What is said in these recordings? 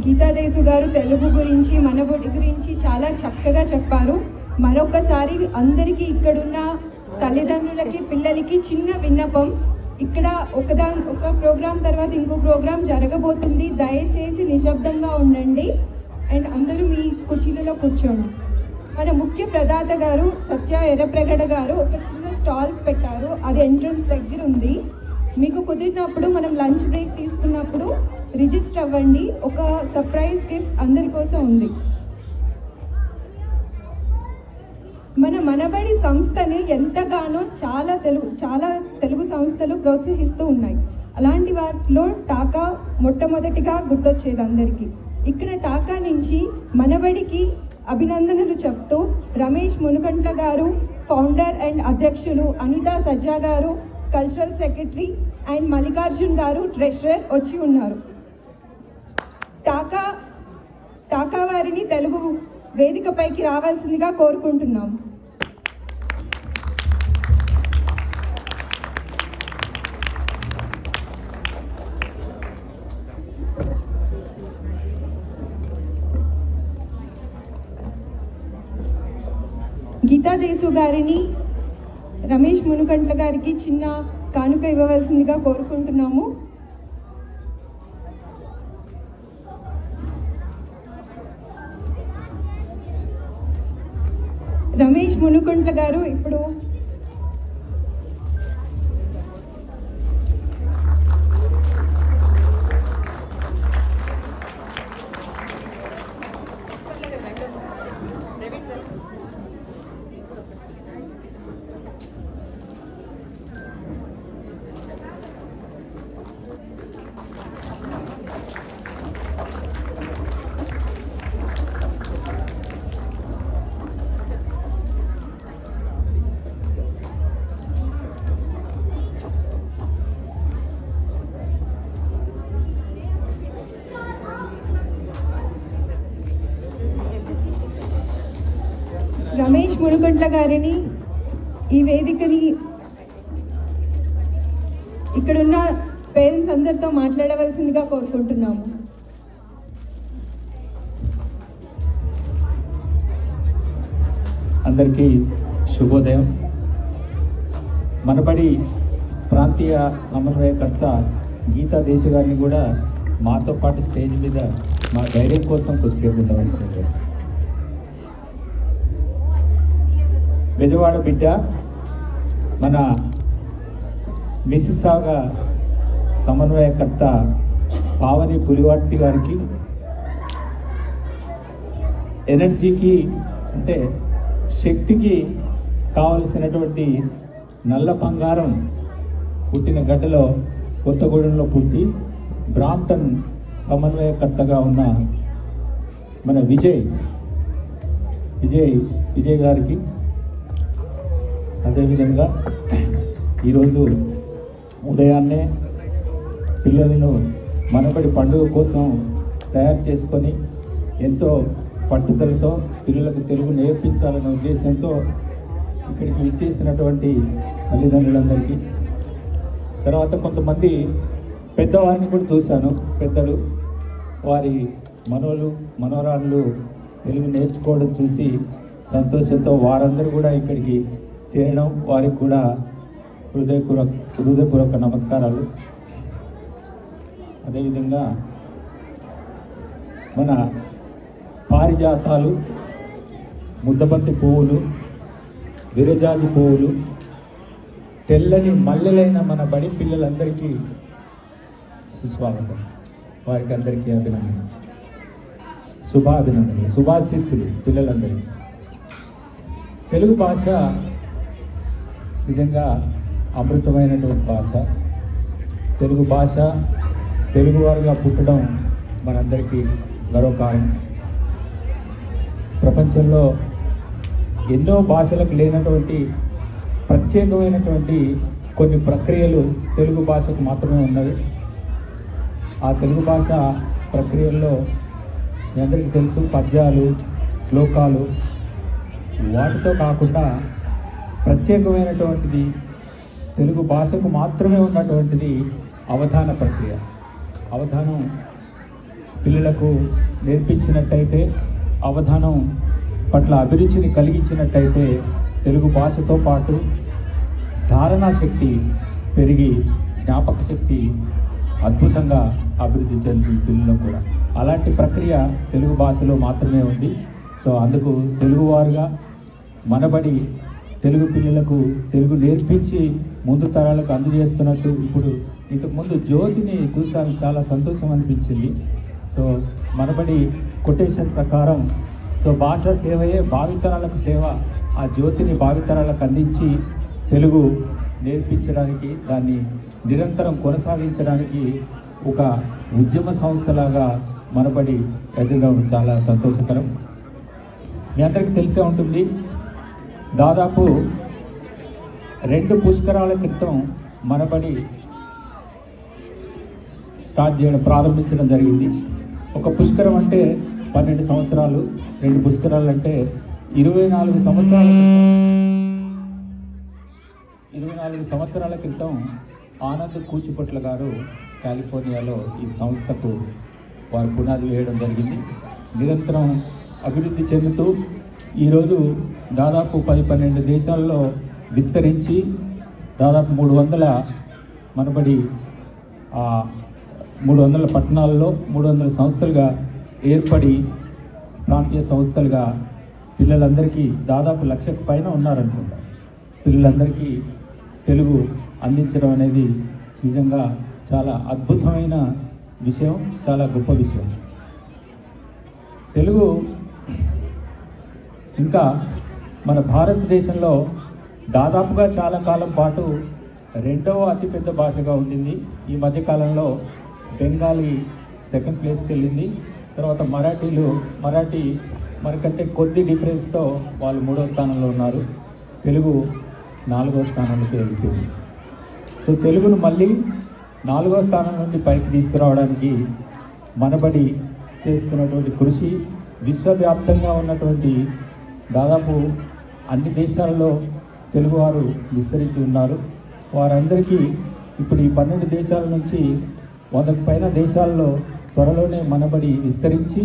గీతాదేశు గారు తెలుగు గురించి మనబడి గురించి చాలా చక్కగా చెప్పారు. మరొకసారి అందరికీ ఇక్కడున్న తల్లిదండ్రులకి పిల్లలకి చిన్న విన్నపం, ఇక్కడ ఒక ప్రోగ్రాం తర్వాత ఇంకో ప్రోగ్రాం జరగబోతుంది. దయచేసి నిశ్శబ్దంగా ఉండండి అండ్ అందరూ మీ కుర్చీలలో కూర్చోండి. మన ముఖ్య ప్రదాత గారు సత్య ఎర్రప్రగడ గారు ఒక చిన్న స్టాల్ పెట్టారు, అది ఎంట్రన్స్ దగ్గర ఉంది. మీకు కుదిరినప్పుడు మనం లంచ్ బ్రేక్ తీసుకున్నప్పుడు రిజిస్టర్ అవ్వండి. ఒక సర్ప్రైజ్ గిఫ్ట్ అందరి కోసం ఉంది. మనబడి సంస్థని ఎంతగానో చాలా తెలుగు సంస్థలు ప్రోత్సహిస్తూ ఉన్నాయి. అలాంటి వాటిలో టాకా మొట్టమొదటిగా గుర్తొచ్చేది అందరికీ. ఇక్కడ టాకా నుంచి మనబడికి అభినందనలు చెప్తూ రమేష్ మునుకంట్ల గారు ఫౌండర్ అండ్ అధ్యక్షులు, అనితా సజ్జా గారు కల్చరల్ సెక్రటరీ అండ్ మల్లికార్జున్ గారు ట్రెషరర్ వచ్చి ఉన్నారు. టాకా వారిని తెలుగు వేదికపైకి రావాల్సిందిగా కోరుకుంటున్నాం. గీతాదేశు గారిని రమేష్ మునుకంట్ల గారికి చిన్న కానుక ఇవ్వవలసిందిగా కోరుకుంటున్నాము. రమేష్ మునుకంట్ల గారు ఇప్పుడు రమేష్ మునుకంట్ల గారిని ఈ వేదికని ఇక్కడున్న పేరెంట్స్ అందరితో మాట్లాడవలసిందిగా కోరుకుంటున్నాము. అందరికీ శుభోదయం. మనబడి ప్రాంతీయ సమన్వయకర్త గీతాదేశు గారిని కూడా మాతో పాటు స్టేజ్ మీద మా ధైర్యం కోసం కొద్దిసేపు ఉండవలసింది. బెజవాడ బిడ్డ మన మిసిసాగా సమన్వయకర్త పావని పులివర్తి గారికి ఎనర్జీకి అంటే శక్తికి కావలసినటువంటి నల్ల బంగారం పుట్టిన గడ్డలో కొత్తగూడెంలో పుట్టి బ్రాంప్టన్ సమన్వయకర్తగా ఉన్న మన విజయ్ గారికి, అదేవిధంగా ఈరోజు ఉదయాన్నే పిల్లలను మనబడి పండుగ కోసం తయారు చేసుకొని ఎంతో పట్టుదలతో పిల్లలకు తెలుగు నేర్పించాలనే ఉద్దేశంతో ఇక్కడికి విచ్చేసినటువంటి తల్లిదండ్రులందరికీ, తర్వాత కొంతమంది పెద్దవారిని కూడా చూశాను. పెద్దలు వారి మనవరాళ్ళు తెలుగు నేర్చుకోవడం చూసి సంతోషంతో వారందరూ కూడా ఇక్కడికి చేయడం, వారికి కూడా హృదయపూర్వక నమస్కారాలు. అదేవిధంగా మన పారిజాతాలు, ముద్దబంతి పువ్వులు, విరజాజి పువ్వులు, తెల్లని మల్లెలైన మన బడి పిల్లలందరికీ సుస్వాగతం. వారికి అందరికీ అభినందనలు, శుభాభినందనలు, శుభాశీస్సులు పిల్లలందరికీ. తెలుగు భాష నిజంగా అమృతమైనటువంటి భాష. తెలుగు భాష తెలుగువారుగా పుట్టడం మనందరికీ గర్వకారణం. ప్రపంచంలో ఎన్నో భాషలకు లేనటువంటి ప్రత్యేకమైనటువంటి కొన్ని ప్రక్రియలు తెలుగు భాషకు మాత్రమే ఉన్నవి. ఆ తెలుగు భాష ప్రక్రియల్లో మీ అందరికీ తెలుసు, పద్యాలు, శ్లోకాలు, వాటితో కాకుండా ప్రత్యేకమైనటువంటిది తెలుగు భాషకు మాత్రమే ఉన్నటువంటిది అవధాన ప్రక్రియ. అవధానం పిల్లలకు నేర్పించినట్టయితే, అవధానం పట్ల అభిరుచిని కలిగించినట్టయితే తెలుగు భాషతో పాటు ధారణా శక్తి పెరిగి జ్ఞాపక శక్తి అద్భుతంగా అభివృద్ధి చెందుతుంది పిల్లల్లో కూడా. అలాంటి ప్రక్రియ తెలుగు భాషలో మాత్రమే ఉంది. సో అందుకు తెలుగువారుగా మనబడి తెలుగు పిల్లలకు తెలుగు నేర్పించి ముందు తరాలకు అందజేస్తున్నట్టు ఇప్పుడు ఇంతకుముందు జ్యోతిని చూసాను, చాలా సంతోషం అనిపించింది. సో మనబడి కొటేషన్ ప్రకారం సో భాషా సేవయే భావితరాలకు సేవ. ఆ జ్యోతిని భావితరాలకు అందించి తెలుగు నేర్పించడానికి, దాన్ని నిరంతరం కొనసాగించడానికి ఒక ఉద్యమ సంస్థలాగా మనబడి ఎదగడం చాలా సంతోషకరం. మీ అందరికీ తెలిసే ఉంటుంది, దాదాపు 2 పుష్కరాల క్రితం మనబడి స్టార్ట్ చేయడం ప్రారంభించడం జరిగింది. ఒక పుష్కరం అంటే 12 సంవత్సరాలు, 2 పుష్కరాలు అంటే 24 సంవత్సరాల క్రితం ఆనంద్ కూచిపొట్ల గారు కాలిఫోర్నియాలో ఈ సంస్థకు వారు పునాది వేయడం జరిగింది. నిరంతరం అభివృద్ధి చెందుతూ ఈరోజు దాదాపు 10-12 దేశాల్లో విస్తరించి దాదాపు 300 మనబడి 300 పట్టణాల్లో 300 సంస్థలుగా ఏర్పడి ప్రాంతీయ సంస్థలుగా పిల్లలందరికీ దాదాపు 1,00,000 పైన ఉన్నారనుకుంటా. పిల్లలందరికీ తెలుగు అందించడం అనేది నిజంగా చాలా అద్భుతమైన విషయం, చాలా గొప్ప విషయం. తెలుగు ఇంకా మన భారతదేశంలో దాదాపుగా చాలా కాలం పాటు 2వ అతిపెద్ద భాషగా ఉండింది. ఈ మధ్యకాలంలో బెంగాలీ 2nd ప్లేస్కి వెళ్ళింది. తర్వాత మరాఠీ మనకంటే కొద్ది డిఫరెన్స్తో వాళ్ళు 3వ స్థానంలో ఉన్నారు. తెలుగు 4వ స్థానంలోకి వెళ్తుంది. సో తెలుగును మళ్ళీ 4వ స్థానం నుండి పైకి తీసుకురావడానికి మనబడి చేస్తున్నటువంటి కృషి విశ్వవ్యాప్తంగా ఉన్నటువంటి దాదాపు అన్ని దేశాలలో తెలుగువారు విస్తరించి ఉన్నారు. వారందరికీ ఇప్పుడు ఈ 12 దేశాల నుంచి 100కు పైన దేశాల్లో త్వరలోనే మనబడి విస్తరించి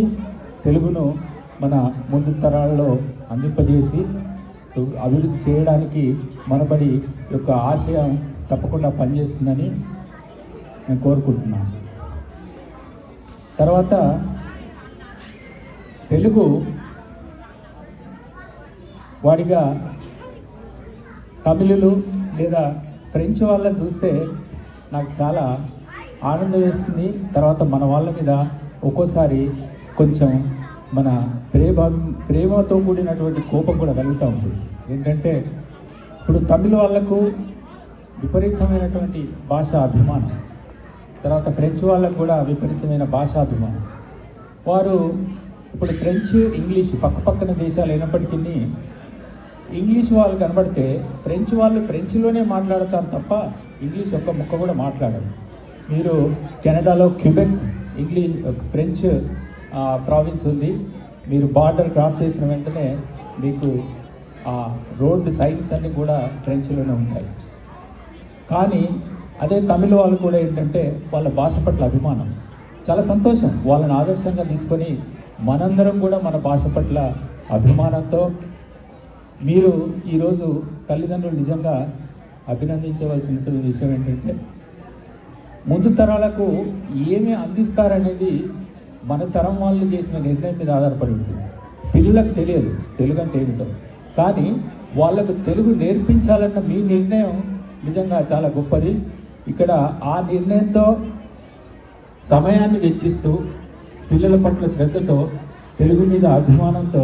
తెలుగును మన ముందు తరాల్లో అందింపజేసి సో అభివృద్ధి చేయడానికి మనబడి యొక్క ఆశయం తప్పకుండా పనిచేస్తుందని నేను కోరుకుంటున్నాను. తర్వాత తెలుగు వాడిగా తమిళులు లేదా ఫ్రెంచ్ వాళ్ళని చూస్తే నాకు చాలా ఆనందం వేస్తుంది. తర్వాత మన వాళ్ళ మీద ఒక్కోసారి కొంచెం మన ప్రేమతో కూడినటువంటి కోపం కూడా కలుగుతూ ఉంటుంది. ఏంటంటే ఇప్పుడు తమిళ వాళ్ళకు విపరీతమైనటువంటి భాషా అభిమానం, తర్వాత ఫ్రెంచ్ వాళ్ళకు కూడా విపరీతమైన భాషాభిమానం. వారు ఇప్పుడు ఫ్రెంచ్, ఇంగ్లీష్ పక్కపక్కన దేశాలు అయినప్పటికీ ఇంగ్లీష్ వాళ్ళు కనబడితే ఫ్రెంచ్ వాళ్ళు ఫ్రెంచ్లోనే మాట్లాడతారు తప్ప ఇంగ్లీష్ ఒక్క ముక్క కూడా మాట్లాడరు. మీరు కెనడాలో క్యూబెక్ ఫ్రెంచ్ ప్రావిన్స్ ఉంది. మీరు బార్డర్ క్రాస్ చేసిన వెంటనే మీకు రోడ్ సైన్స్ అన్నీ కూడా ఫ్రెంచ్లోనే ఉంటాయి. కానీ అదే తమిళ వాళ్ళు కూడా ఏంటంటే వాళ్ళ భాష పట్ల అభిమానం, చాలా సంతోషం. వాళ్ళని ఆదర్శంగా తీసుకొని మనందరం కూడా మన భాష పట్ల అభిమానంతో మీరు ఈరోజు తల్లిదండ్రులు నిజంగా అభినందించవలసినటువంటి విషయం ఏంటంటే ముందు తరాలకు ఏమి అందిస్తారనేది మన తరం వాళ్ళు చేసిన నిర్ణయం మీద ఆధారపడి ఉంటుంది. పిల్లలకు తెలియదు తెలుగు అంటే ఏమిటో, కానీ వాళ్ళకు తెలుగు నేర్పించాలన్న మీ నిర్ణయం నిజంగా చాలా గొప్పది. ఇక్కడ ఆ నిర్ణయంతో సమయాన్ని వెచ్చిస్తూ పిల్లల పట్ల శ్రద్ధతో తెలుగు మీద అభిమానంతో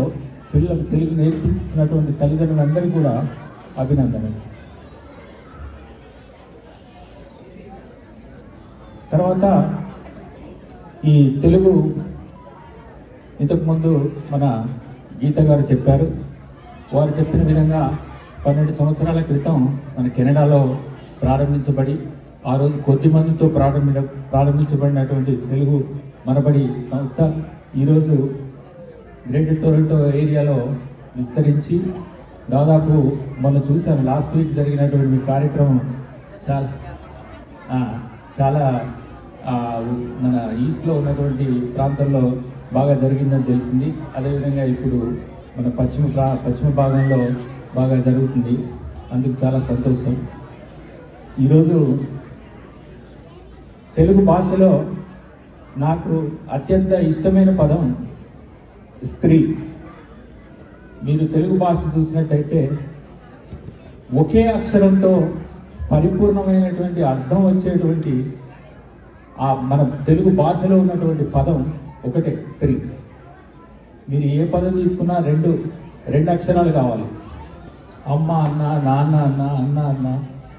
పిల్లలకు తెలుగు నేర్పిస్తున్నటువంటి తల్లిదండ్రులందరికీ కూడా అభినందనలు. తర్వాత ఈ తెలుగు ఇంతకుముందు మన గీత గారు చెప్పారు. వారు చెప్పిన విధంగా 12 సంవత్సరాల క్రితం మన కెనడాలో ప్రారంభించబడి ఆ రోజు కొద్ది మందితో ప్రారంభించబడినటువంటి తెలుగు మనబడి సంస్థ ఈరోజు గ్రేటర్ టొరంటో ఏరియాలో విస్తరించి దాదాపు మొన్న చూసాను లాస్ట్ వీక్ జరిగినటువంటి కార్యక్రమం చాలా మన ఈస్ట్లో ఉన్నటువంటి ప్రాంతంలో బాగా జరిగిందని తెలిసింది. అదేవిధంగా ఇప్పుడు మన పశ్చిమ భాగంలో బాగా జరుగుతుంది. అందుకు చాలా సంతోషం. ఈరోజు తెలుగు భాషలో నాకు అత్యంత ఇష్టమైన పదం స్త్రీ. మీరు తెలుగు భాష చూసినట్టయితే ఒకే అక్షరంతో పరిపూర్ణమైనటువంటి అర్థం వచ్చేటువంటి మన తెలుగు భాషలో ఉన్నటువంటి పదం ఒకటే, స్త్రీ. మీరు ఏ పదం తీసుకున్నా రెండు అక్షరాలు కావాలి. అమ్మ అన్న, నాన్న అన్న, అన్న అన్న,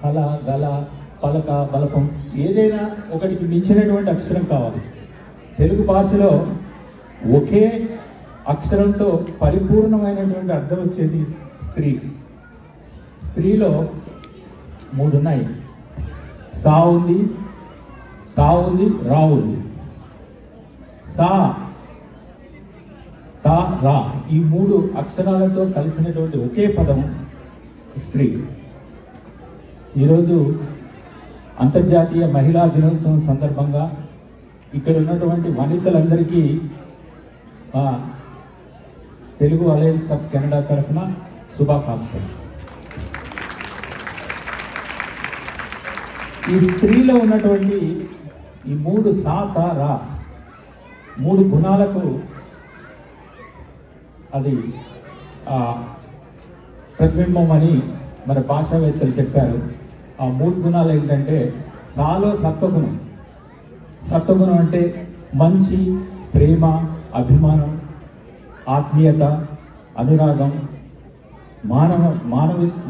కల గల, పలక బలపం, ఏదైనా ఒకటికి మించినటువంటి అక్షరం కావాలి. తెలుగు భాషలో ఒకే అక్షరంతో పరిపూర్ణమైనటువంటి అర్థం వచ్చేది స్త్రీ. స్త్రీలో 3 ఉన్నాయి. సా ఉంది, తా ఉంది, రా ఉంది. సా, తా, రా ఈ 3 అక్షరాలతో కలిసినటువంటి ఒకే పదం స్త్రీ. ఈరోజు అంతర్జాతీయ మహిళా దినోత్సవం సందర్భంగా ఇక్కడ ఉన్నటువంటి వనితలందరికీ తెలుగు అలయన్స్ ఆఫ్ కెనడా తరఫున శుభాకాంక్షలు. ఈ స్త్రీలో ఉన్నటువంటి ఈ 3 సా, తా, రా 3 గుణాలకు అది ప్రతిబింబం అని మన భాషావేత్తలు చెప్పారు. ఆ 3 గుణాలు ఏంటంటే, సాలో సత్వగుణం. సత్వగుణం అంటే మంచి, ప్రేమ, అభిమానం, ఆత్మీయత, అనురాగం,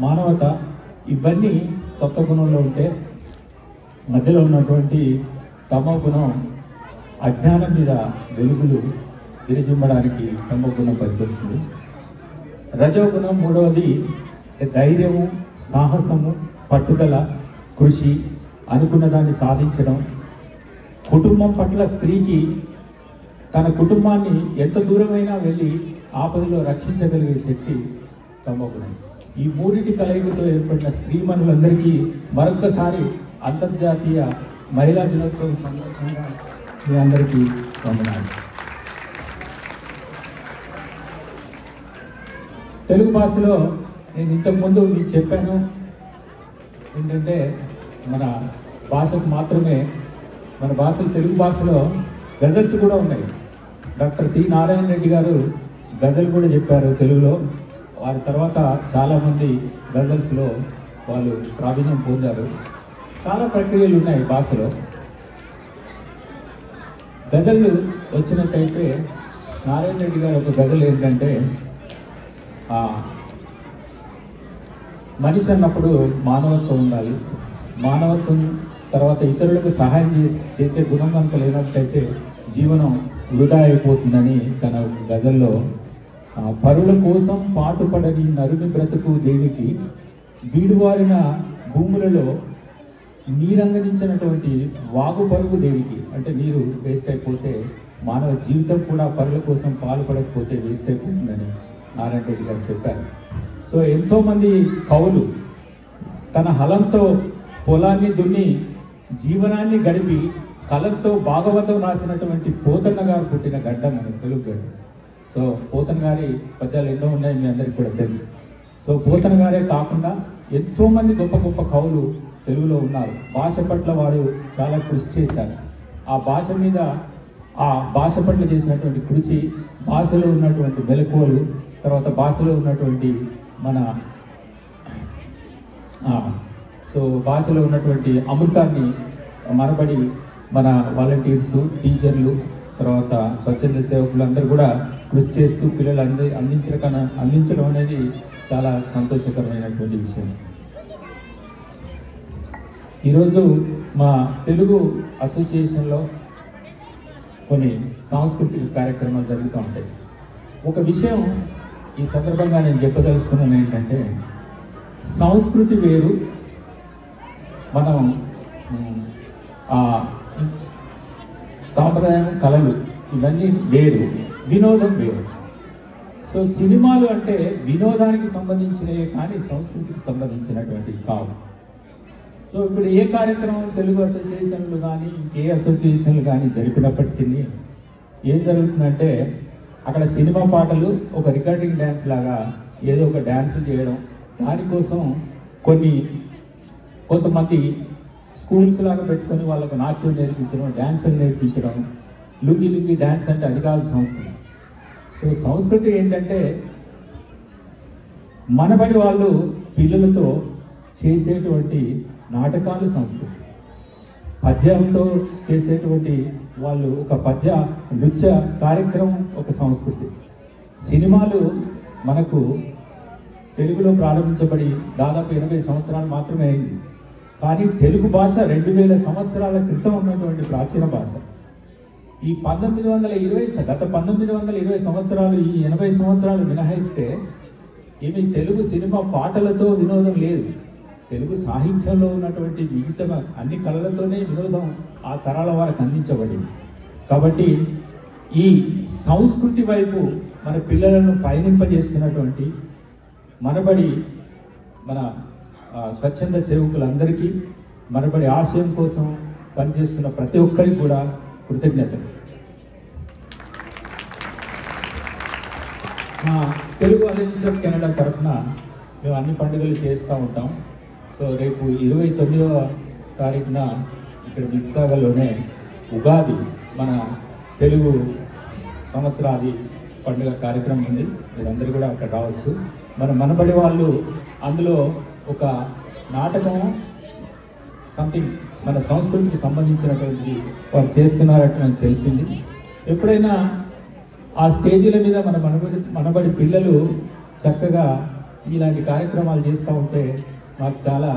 మానవత ఇవన్నీ సత్వగుణంలో ఉంటే, మధ్యలో ఉన్నటువంటి తమో గుణం అజ్ఞానం మీద వెలుగులు విరజిమ్మడానికి తమో గుణం పనిచేస్తుంది. రజోగుణం 3వది ధైర్యము, సాహసము, పట్టుదల, కృషి, అనుకున్న దాన్ని సాధించడం. కుటుంబం పట్ల స్త్రీకి తన కుటుంబాన్ని ఎంత దూరమైనా వెళ్ళి ఆపదలో రక్షించగలిగే శక్తి తమో గుణం. ఈ 3 కలయికతో ఏర్పడిన స్త్రీమణులందరికీ మరొక్కసారి అంతర్జాతీయ మహిళా దినోత్సవం సందర్భంగా మీ అందరికీ వందనాలు. తెలుగు భాషలో నేను ఇంతకుముందు మీకు చెప్పాను ఏంటంటే, మన భాషకు మాత్రమే, మన భాషలు తెలుగు భాషలో గజల్స్ కూడా ఉన్నాయి. డాక్టర్ సి నారాయణ రెడ్డి గారు గజల్ కూడా చెప్పారు తెలుగులో. వారి తర్వాత చాలామంది గజల్స్లో వాళ్ళు ప్రావీణ్యం పొందారు. చాలా ప్రక్రియలు ఉన్నాయి భాషలో. గజళ్ళు వచ్చినట్టయితే నారాయణ రెడ్డి గారు ఒక గజల్ ఏంటంటే, మనిషి అన్నప్పుడు మానవత్వం ఉండాలి. మానవత్వం తర్వాత ఇతరులకు సహాయం చేసే గుణం కనుక లేనట్టయితే జీవనం వృధా అయిపోతుందని తన గజల్లో, పరుల కోసం పాటుపడని నరుని బ్రతుకు దేవికి, బీడువారిన భూములలో నీరంగనించినటువంటి వాగు పరుగు దేవికి. అంటే నీరు వేస్ట్ అయిపోతే మానవ జీవితం కూడా పరుల కోసం పాల్పడకపోతే వేస్ట్ అయిపోతుందని నారాయణ రెడ్డి గారు చెప్పారు. సో ఎంతోమంది కవులు తన హలంతో పొలాన్ని దున్ని జీవనాన్ని గడిపి కలంతో భాగవతం రాసినటువంటి పోతన్న గారు పుట్టిన గడ్డ మన తెలుగు గడ్డ. సో పోతన్న గారి పద్యాలు ఎన్నో ఉన్నాయి, మీ అందరికీ కూడా తెలుసు. సో పోతన్న గారే కాకుండా ఎంతోమంది గొప్ప గొప్ప కవులు తెలుగులో ఉన్నారు. భాష పట్ల వారు చాలా కృషి చేశారు. ఆ భాష మీద, ఆ భాష పట్ల చేసినటువంటి కృషి, భాషలో ఉన్నటువంటి మెలకువలు, తర్వాత భాషలో ఉన్నటువంటి భాషలో ఉన్నటువంటి అమృతాన్ని మనబడి మన వాలంటీర్స్, టీచర్లు, తర్వాత స్వచ్ఛంద సేవకులు అందరూ కూడా కృషి చేస్తూ పిల్లలు అందించడం అనేది చాలా సంతోషకరమైనటువంటి విషయం. ఈరోజు మా తెలుగు అసోసియేషన్లో కొన్ని సాంస్కృతిక కార్యక్రమాలు జరుగుతూ ఉంటాయి. ఒక విషయం ఈ సందర్భంగా నేను చెప్పదలుచుకున్నాను ఏంటంటే, సంస్కృతి వేరు, మనం సాంప్రదాయం, కళలు ఇవన్నీ వేరు, వినోదం వేరు. సో సినిమాలు అంటే వినోదానికి సంబంధించినవి కానీ సంస్కృతికి సంబంధించినటువంటివి కావు. సో ఇప్పుడు ఏ కార్యక్రమం తెలుగు అసోసియేషన్లు కానీ ఇంకే అసోసియేషన్లు కానీ జరిపినప్పటికీ ఏం జరుగుతుందంటే అక్కడ సినిమా పాటలు ఒక రికార్డింగ్ డ్యాన్స్ లాగా ఏదో ఒక డ్యాన్స్ చేయడం, దానికోసం కొంతమంది స్కూల్స్ లాగా పెట్టుకొని వాళ్ళకు నాట్యం నేర్పించడం, డ్యాన్సులు నేర్పించడం. లుంగి డ్యాన్స్ అంటే అది కాదు సంస్కృతి. సో సంస్కృతి ఏంటంటే మనబడి వాళ్ళు పిల్లలతో చేసేటువంటి నాటకాలు సంస్కృతి. పద్యంతో చేసేటువంటి వాళ్ళు ఒక పద్య నృత్య కార్యక్రమం ఒక సంస్కృతి. సినిమాలు మనకు తెలుగులో ప్రారంభించబడి దాదాపు 80 సంవత్సరాలు మాత్రమే అయింది. కానీ తెలుగు భాష 2000 సంవత్సరాల క్రితం ఉన్నటువంటి ప్రాచీన భాష. ఈ 1920 గత 1920 సంవత్సరాలు, ఈ 80 సంవత్సరాలు మినహాయిస్తే ఏమి తెలుగు సినిమా పాటలతో వినోదం లేదు. తెలుగు సాహిత్యంలో ఉన్నటువంటి మిగతా అన్ని కళలతోనే వినోదం ఆ తరాల వారికి అందించబడింది. కాబట్టి ఈ సంస్కృతి వైపు మన పిల్లలను పయనింపజేస్తున్నటువంటి మనబడి మన స్వచ్ఛంద సేవకులందరికీ, మనబడి ఆశయం కోసం పనిచేస్తున్న ప్రతి ఒక్కరికి కూడా కృతజ్ఞతలు. మా తెలుగు అలయన్స్ ఆఫ్ కెనడా తరఫున మేము అన్ని పండుగలు చేస్తూ ఉంటాం. సో రేపు 29వ తారీఖున ఇక్కడ మిస్సాగలోనే ఉగాది మన తెలుగు సంవత్సరాది పండుగ కార్యక్రమం ఉంది. మీరందరూ కూడా అక్కడ రావచ్చు. మనబడి వాళ్ళు అందులో ఒక నాటకం సంథింగ్ మన సంస్కృతికి సంబంధించినటువంటి వారు చేస్తున్నారట నాకు తెలిసింది. ఎప్పుడైనా ఆ స్టేజీల మీద మనబడి పిల్లలు చక్కగా ఇలాంటి కార్యక్రమాలు చేస్తూ ఉంటే మాకు చాలా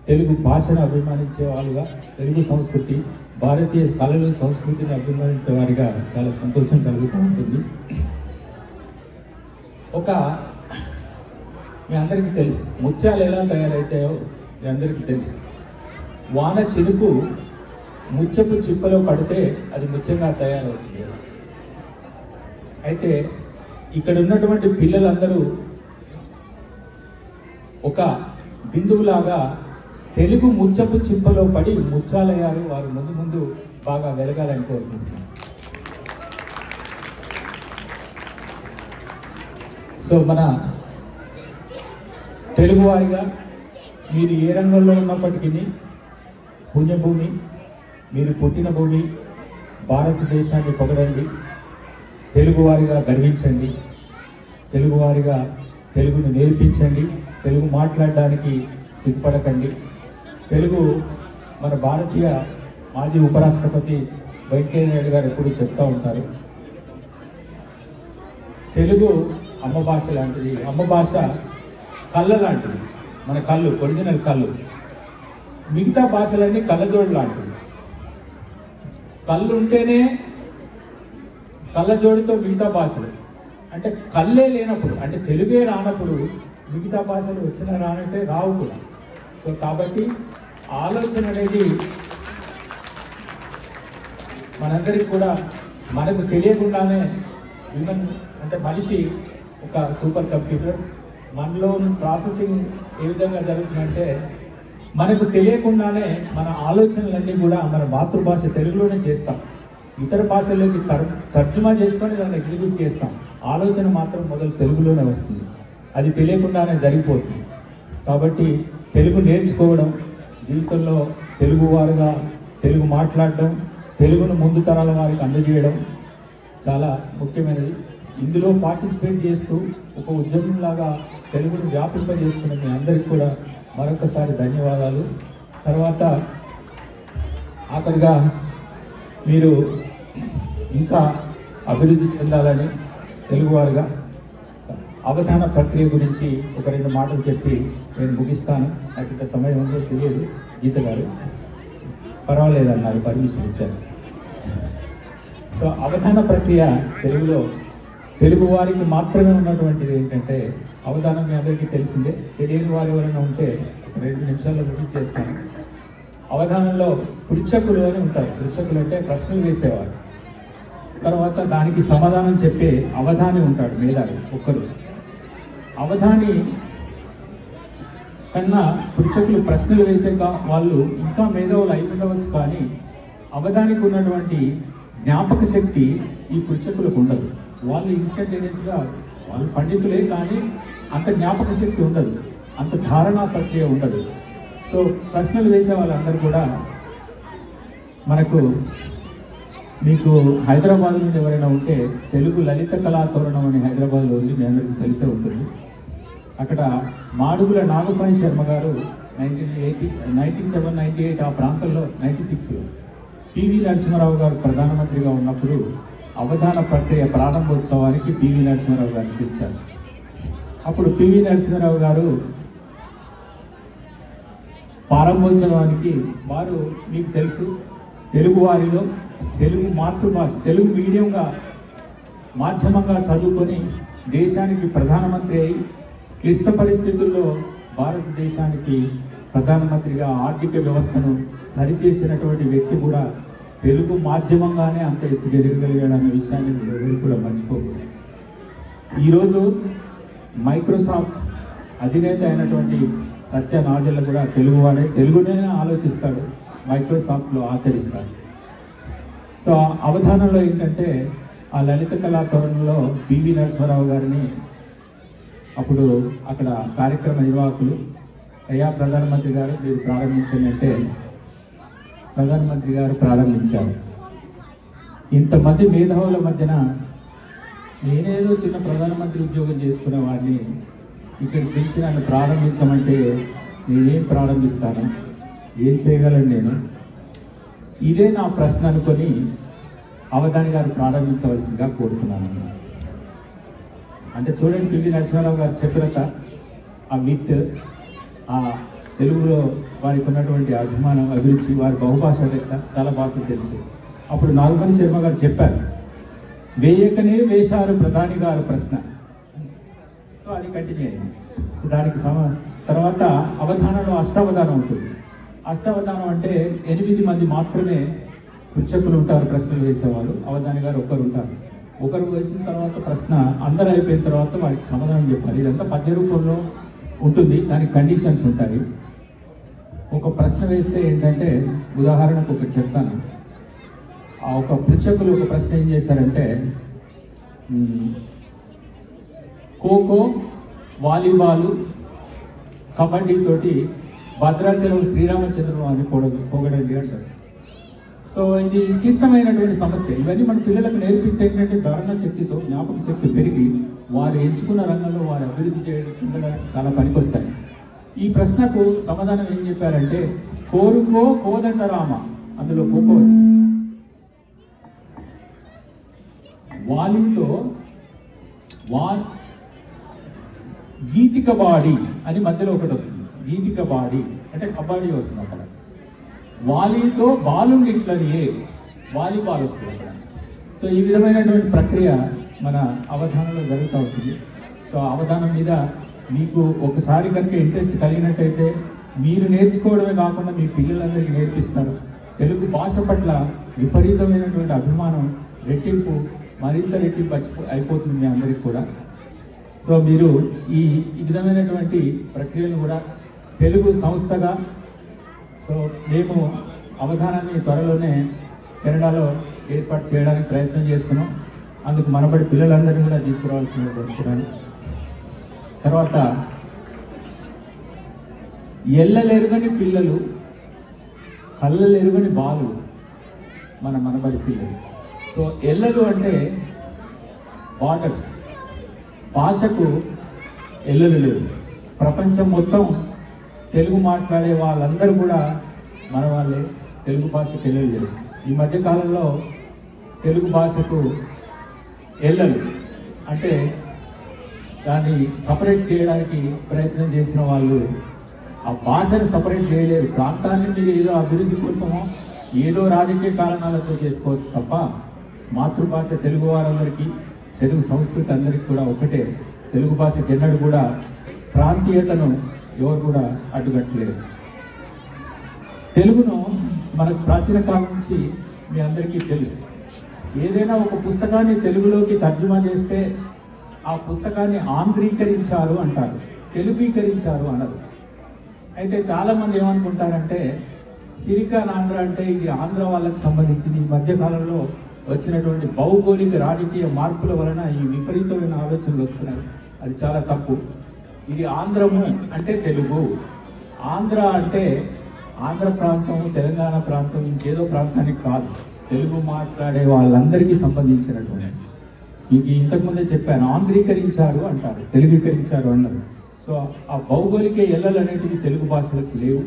తెలుగు భాషను అభిమానించే వాళ్ళుగా, తెలుగు సంస్కృతి, భారతీయ కళలు సంస్కృతిని అభిమానించే వారిగా చాలా సంతోషం కలుగుతూ ఉంటుంది. మీ అందరికీ తెలుసు ముత్యాలు ఎలా తయారవుతాయో మీ అందరికీ తెలుసు. వాన చినుకు ముత్యపు చిప్పలో పడితే అది ముత్యంగా తయారవుతుంది. అయితే ఇక్కడ ఉన్నటువంటి పిల్లలందరూ ఒక బిందువులాగా తెలుగు ముత్యపు చిప్పలో పడి ముత్యాలయ్యారు. వారు ముందు బాగా వెలగాలని కోరుకుంటున్నారు. సో మన తెలుగువారిగా మీరు ఏ రంగంలో ఉన్నప్పటికీ పుణ్యభూమి, మీరు పుట్టిన భూమి భారతదేశాన్ని పొగడండి, తెలుగువారిగా గర్వించండి, తెలుగువారిగా తెలుగును నేర్పించండి, తెలుగు మాట్లాడడానికి సిగ్గుపడకండి. తెలుగు మన భారతీయ మాజీ ఉపరాష్ట్రపతి వెంకయ్య నాయుడు గారు ఎప్పుడు చెప్తూ ఉంటారు, తెలుగు అమ్మ భాష లాంటిది. అమ్మ భాష కళ్ళ లాంటిది. మన కళ్ళు ఒరిజినల్ కళ్ళు. మిగతా భాషలన్నీ కళ్ళజోడు లాంటివి. కళ్ళు ఉంటేనే కళ్ళజోడితో మిగతా భాషలు. అంటే కళ్ళే లేనప్పుడు, అంటే తెలుగే రానప్పుడు మిగతా భాషలు వచ్చినా రానంటే రావు కూడా. సో కాబట్టి ఆలోచన అనేది మనందరికీ కూడా మనకు తెలియకుండానే అంటే మనిషి ఒక సూపర్ కంప్యూటర్. మనలో ప్రాసెసింగ్ ఏ విధంగా జరుగుతుందంటే మనకు తెలియకుండానే మన ఆలోచనలన్నీ కూడా మన మాతృభాష తెలుగులోనే చేస్తాం. ఇతర భాషల్లోకి తర్జుమా చేసుకొని దాన్ని ఎగ్జిక్యూట్ చేస్తాం. ఆలోచన మాత్రం మొదలు తెలుగులోనే వస్తుంది. అది తెలియకుండానే జరిగిపోతుంది. కాబట్టి తెలుగు నేర్చుకోవడం, జీవితంలో తెలుగువారుగా తెలుగు మాట్లాడడం, తెలుగును ముందు తరాల వారికి అందజేయడం చాలా ముఖ్యమైనది. ఇందులో పార్టిసిపేట్ చేస్తూ ఒక ఉద్యమంలాగా తెలుగును వ్యాపింపజేస్తున్న మీ అందరికీ కూడా మరొకసారి ధన్యవాదాలు. తర్వాత ఆఖరిగా మీరు ఇంకా అభివృద్ధి చెందాలని తెలుగువారుగా అవధాన ప్రక్రియ గురించి ఒక 2 మాటలు చెప్పి నేను ముగిస్తాను. నాకు ఇంత సమయం ఉందో తెలియదు. గీత గారు పర్వాలేదన్నారు, పర్మిషన్ ఇచ్చారు. సో అవధాన ప్రక్రియ తెలుగులో తెలుగు వారికి మాత్రమే ఉన్నటువంటిది ఏంటంటే, అవధానం మీ అందరికీ తెలిసిందే. తెలియని వారు ఎవరైనా ఉంటే 2 నిమిషాల్లో ముగించేస్తాను. అవధానంలో పృచ్ఛకులు అని ఉంటారు. పృచ్ఛకులు అంటే ప్రశ్నలు వేసేవారు. తర్వాత దానికి సమాధానం చెప్పే అవధాని ఉంటాడు, మేధావి ఒక్కరు. అవధాని కన్నా పృచ్ఛకులు ప్రశ్నలు వేసాక వాళ్ళు ఇంకా మేధావులు అయి ఉండవచ్చు, కానీ అవధానికి ఉన్నటువంటి జ్ఞాపక శక్తి ఈ పృచ్ఛకులకు ఉండదు. వాళ్ళు ఇన్స్టంటేనియస్గా వాళ్ళు పండితులే, కానీ అంత జ్ఞాపక శక్తి ఉండదు, అంత ధారణా ప్రక్రియ ఉండదు. సో ప్రశ్నలు వేసే వాళ్ళందరూ కూడా మీకు హైదరాబాద్ నుండి ఎవరైనా ఉంటే తెలుగు లలిత కళాతోరణం అని హైదరాబాద్లో ఉంది, మీ అందరికీ తెలిసే ఉంటుంది. అక్కడ మాడుగుల నాగఫణి శర్మ గారు 97-98 ఆ ప్రాంతంలో 96 పివి నరసింహారావు గారు ప్రధానమంత్రిగా ఉన్నప్పుడు అవధాన ప్రక్రియ ప్రారంభోత్సవానికి పివి నరసింహారావు గారిని పిలిచారు. అప్పుడు పివి నరసింహారావు గారు ప్రారంభోత్సవానికి వారు మీకు తెలుసు తెలుగు వారిలో తెలుగు మాతృభాష తెలుగు మీడియంగా మాధ్యమంగా చదువుకొని దేశానికి ప్రధానమంత్రి అయి క్లిష్ట పరిస్థితుల్లో భారతదేశానికి ప్రధానమంత్రిగా ఆర్థిక వ్యవస్థను సరిచేసినటువంటి వ్యక్తి కూడా తెలుగు మాధ్యమంగానే అంత ఎత్తుకు ఎదగగలిగాడన్న విషయాన్ని ఎవరు కూడా మర్చిపోకూడదు. ఈరోజు మైక్రోసాఫ్ట్ అధినేత అయినటువంటి సత్య నాదెళ్ల కూడా తెలుగువాడే, తెలుగునే ఆలోచిస్తాడు, మైక్రోసాఫ్ట్లో ఆచరిస్తాడు. సో అవధానంలో ఏంటంటే ఆ లలిత కళాతోరణంలో పివి నరసింహారావు గారిని అప్పుడు అక్కడ కార్యక్రమ నిర్వాహకులు అయ్యా ప్రధానమంత్రి గారు మీరు ప్రారంభించండి అంటే ప్రధానమంత్రి గారు ప్రారంభించారు. ఇంతమంది మేధావుల మధ్యన నేనేదో చిన్న ప్రధానమంత్రి ఉద్యోగం చేసుకునే వారిని ఇక్కడికి పిలిచి నన్ను ప్రారంభించమంటే నేనేం ప్రారంభిస్తాను, ఏం చేయగలను నేను? ఇదే నా ప్రశ్న అనుకొని అవధాని గారు ప్రారంభించవలసిందిగా కోరుతున్నాను. అంటే చూడండి పివి నరసింహారావు గారి చతురత, ఆ విట్, ఆ తెలుగులో వారికి ఉన్నటువంటి అభిమానం, అభిరుచి, వారి బహుభాషావేత్త, చాలా భాషలు తెలుసు. అప్పుడు నాగఫణి శర్మ గారు చెప్పారు, వేయకనే వేశారు ప్రధాని గారు ప్రశ్న. సో అది కంటిన్యూ అయింది. సో దానికి తర్వాత అవధానంలో అష్టావధానం ఉంటుంది. అష్టావధానం అంటే 8 మంది మాత్రమే పృచ్ఛకులు ఉంటారు, ప్రశ్నలు వేసేవాళ్ళు. అవధాని గారు ఒకరు ఉంటారు. ఒకరు వేసిన తర్వాత ప్రశ్న అందరూ అయిపోయిన తర్వాత వారికి సమాధానం చెప్పాలి. ఇదంతా పద్య రూపంలో ఉంటుంది, దానికి కండిషన్స్ ఉంటాయి. ఒక ప్రశ్న వేస్తే ఏంటంటే, ఉదాహరణకు ఒకటి చెప్తాను. ఆ ఒక పృచ్ఛకులు ఒక ప్రశ్న ఏం చేశారంటే, ఖోఖో, వాలీబాలు, కబడ్డీ తోటి భద్రాచలం శ్రీరామచంద్రుడు అని పొగడండి అంటారు. సో ఇది క్లిష్టమైనటువంటి సమస్య. ఇవన్నీ మన పిల్లలకు నేర్పిస్తే ఏంటంటే ధారణ శక్తితో జ్ఞాపక శక్తి పెరిగి వారు ఎంచుకున్న రంగంలో వారు అభివృద్ధి చేయడానికి చాలా పనికొస్తాయి. ఈ ప్రశ్నకు సమాధానం ఏం చెప్పారంటే, కోరుకో కోదండరామ, అందులో ఖోఖో వచ్చింది. వాలీలో గీతిక బాడీ అని మధ్యలో ఒకటి వస్తుంది. గీతిక బాడీ అంటే కబడ్డీ వస్తుంది అక్కడ. వాలీతో బాలు ఇట్లనియే వాలీబాల్ వస్తుంది అక్కడ. సో ఈ విధమైనటువంటి ప్రక్రియ మన అవధానంలో జరుగుతూ ఉంటుంది. సో అవధానం మీద మీకు ఒకసారి కనుక ఇంట్రెస్ట్ కలిగినట్టయితే మీరు నేర్చుకోవడమే కాకుండా మీ పిల్లలందరికీ నేర్పిస్తారు. తెలుగు భాష పట్ల విపరీతమైనటువంటి అభిమానం మరింత రెట్టింపు అయిపోతుంది మీ అందరికీ కూడా. సో మీరు ఈ విధమైనటువంటి ప్రక్రియను కూడా తెలుగు సంస్థగా, సో మేము అవధానాన్ని త్వరలోనే కెనడాలో ఏర్పాటు చేయడానికి ప్రయత్నం చేస్తున్నాం. అందుకు మనబడి పిల్లలందరినీ కూడా తీసుకురావాల్సిందిగా కోరుతున్నాను. తర్వాత ఎల్లలెరుగని పిల్లలు, కళ్ళలెరుగని బాలు మనబడి పిల్లలు. సో ఎల్లలు అంటే బార్డర్స్, భాషకు ఎల్లలు లేవు. ప్రపంచం మొత్తం తెలుగు మాట్లాడే వాళ్ళందరూ కూడా మన వాళ్ళే, తెలుగు భాషకు ఎల్లలు లేవు. ఈ మధ్యకాలంలో తెలుగు భాషకు ఎల్లలు అంటే దాన్ని సపరేట్ చేయడానికి ప్రయత్నం చేసిన వాళ్ళు ఆ భాషను సపరేట్ చేయలేరు. ప్రాంతాన్ని మీరు ఏదో అభివృద్ధి కోసమో ఏదో రాజకీయ కారణాలతో చేసుకోవచ్చు తప్ప మాతృభాష తెలుగు వారందరికీ, తెలుగు సంస్కృతి అందరికీ కూడా ఒకటే. తెలుగు భాషకి ఎన్నడూ కూడా ప్రాంతీయతను ఎవరు కూడా అడ్డుకట్టలేదు. తెలుగును మనకు ప్రాచీన కాలం నుంచి మీ అందరికీ తెలుసు. ఏదైనా ఒక పుస్తకాన్ని తెలుగులోకి తర్జుమా చేస్తే ఆ పుస్తకాన్ని ఆంధ్రీకరించారు అంటారు, తెలుగీకరించారు అనరు. అయితే చాలామంది ఏమనుకుంటారంటే సిలికాన్ ఆంధ్ర అంటే ఇది ఆంధ్ర వాళ్ళకి సంబంధించింది. ఈ మధ్యకాలంలో వచ్చినటువంటి భౌగోళిక రాజకీయ మార్పుల వలన ఈ విపరీతమైన ఆలోచనలు వస్తున్నాయి. అది చాలా తప్పు. ఇది ఆంధ్రము అంటే తెలుగు. ఆంధ్ర అంటే ఆంధ్ర ప్రాంతం, తెలంగాణ ప్రాంతం, ఇంకేదో ప్రాంతానికి కాదు, తెలుగు మాట్లాడే వాళ్ళందరికీ సంబంధించినటువంటి. మీకు ఇంతకుముందే చెప్పాను, ఆంధ్రీకరించారు అంటారు, తెలుగుకరించారు అన్నారు. సో ఆ భౌగోళిక ఎల్లలు అనేటివి తెలుగు భాషలకు లేవు.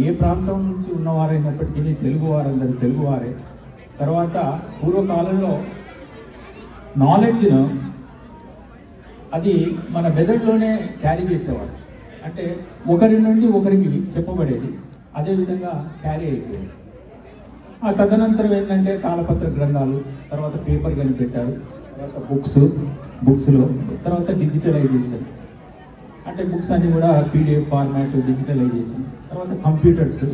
ఏ ప్రాంతం నుంచి ఉన్నవారైనప్పటికీ తెలుగు వారందరూ తెలుగువారే. తర్వాత పూర్వకాలంలో నాలెడ్జ్ను అది మన మెదడులోనే క్యారీ చేసేవాడు. అంటే ఒకరి నుండి ఒకరికి చెప్పబడేది, అదేవిధంగా క్యారీ అయిపోయేది. ఆ తదనంతరం ఏంటంటే తాళపత్ర గ్రంథాలు, తర్వాత పేపర్ కనిపెట్టారు, తర్వాత బుక్స్లో తర్వాత డిజిటలైజేషన్, అంటే బుక్స్ అన్ని కూడా PDF ఫార్మాట్, డిజిటలైజేషన్, తర్వాత కంప్యూటర్స్.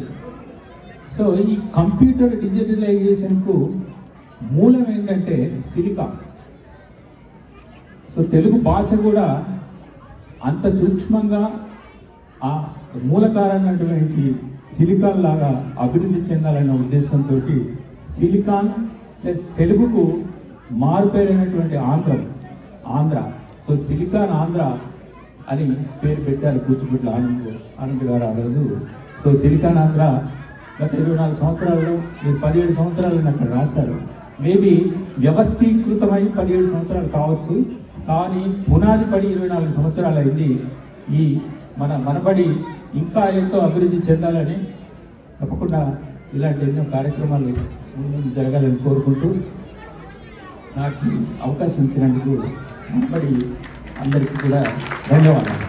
సో ఈ కంప్యూటర్ డిజిటలైజేషన్కు మూలం ఏంటంటే సిలికాన్. సో తెలుగు భాష కూడా అంత సూక్ష్మంగా ఆ మూలకారైనటువంటి సిలికాన్ లాగా అభివృద్ధి చెందాలన్న ఉద్దేశంతో సిలికాన్ ప్లస్ తెలుగుకు మారుపేరైనటువంటి ఆంధ్ర. సో సిలికాన్ ఆంధ్ర అని పేరు పెట్టారు కూచిపూట్ల ఆనంద్ గారు ఆ రోజు. సో సిలికాన్ ఆంధ్ర గత 24 సంవత్సరాల్లో, మీరు 17 సంవత్సరాలు అక్కడ రాశారు. మేబీ వ్యవస్థీకృతమై 17 సంవత్సరాలు కావచ్చు, కానీ పునాది పడి 24 సంవత్సరాలు అయింది. ఈ మనబడి ఇంకా ఎంతో అభివృద్ధి చెందాలని, తప్పకుండా ఇలాంటి ఎన్నో కార్యక్రమాలు ముందు జరగాలని కోరుకుంటూ నాకు అవకాశం ఇచ్చినందుకు మనబడి అందరికీ కూడా ధన్యవాదాలు.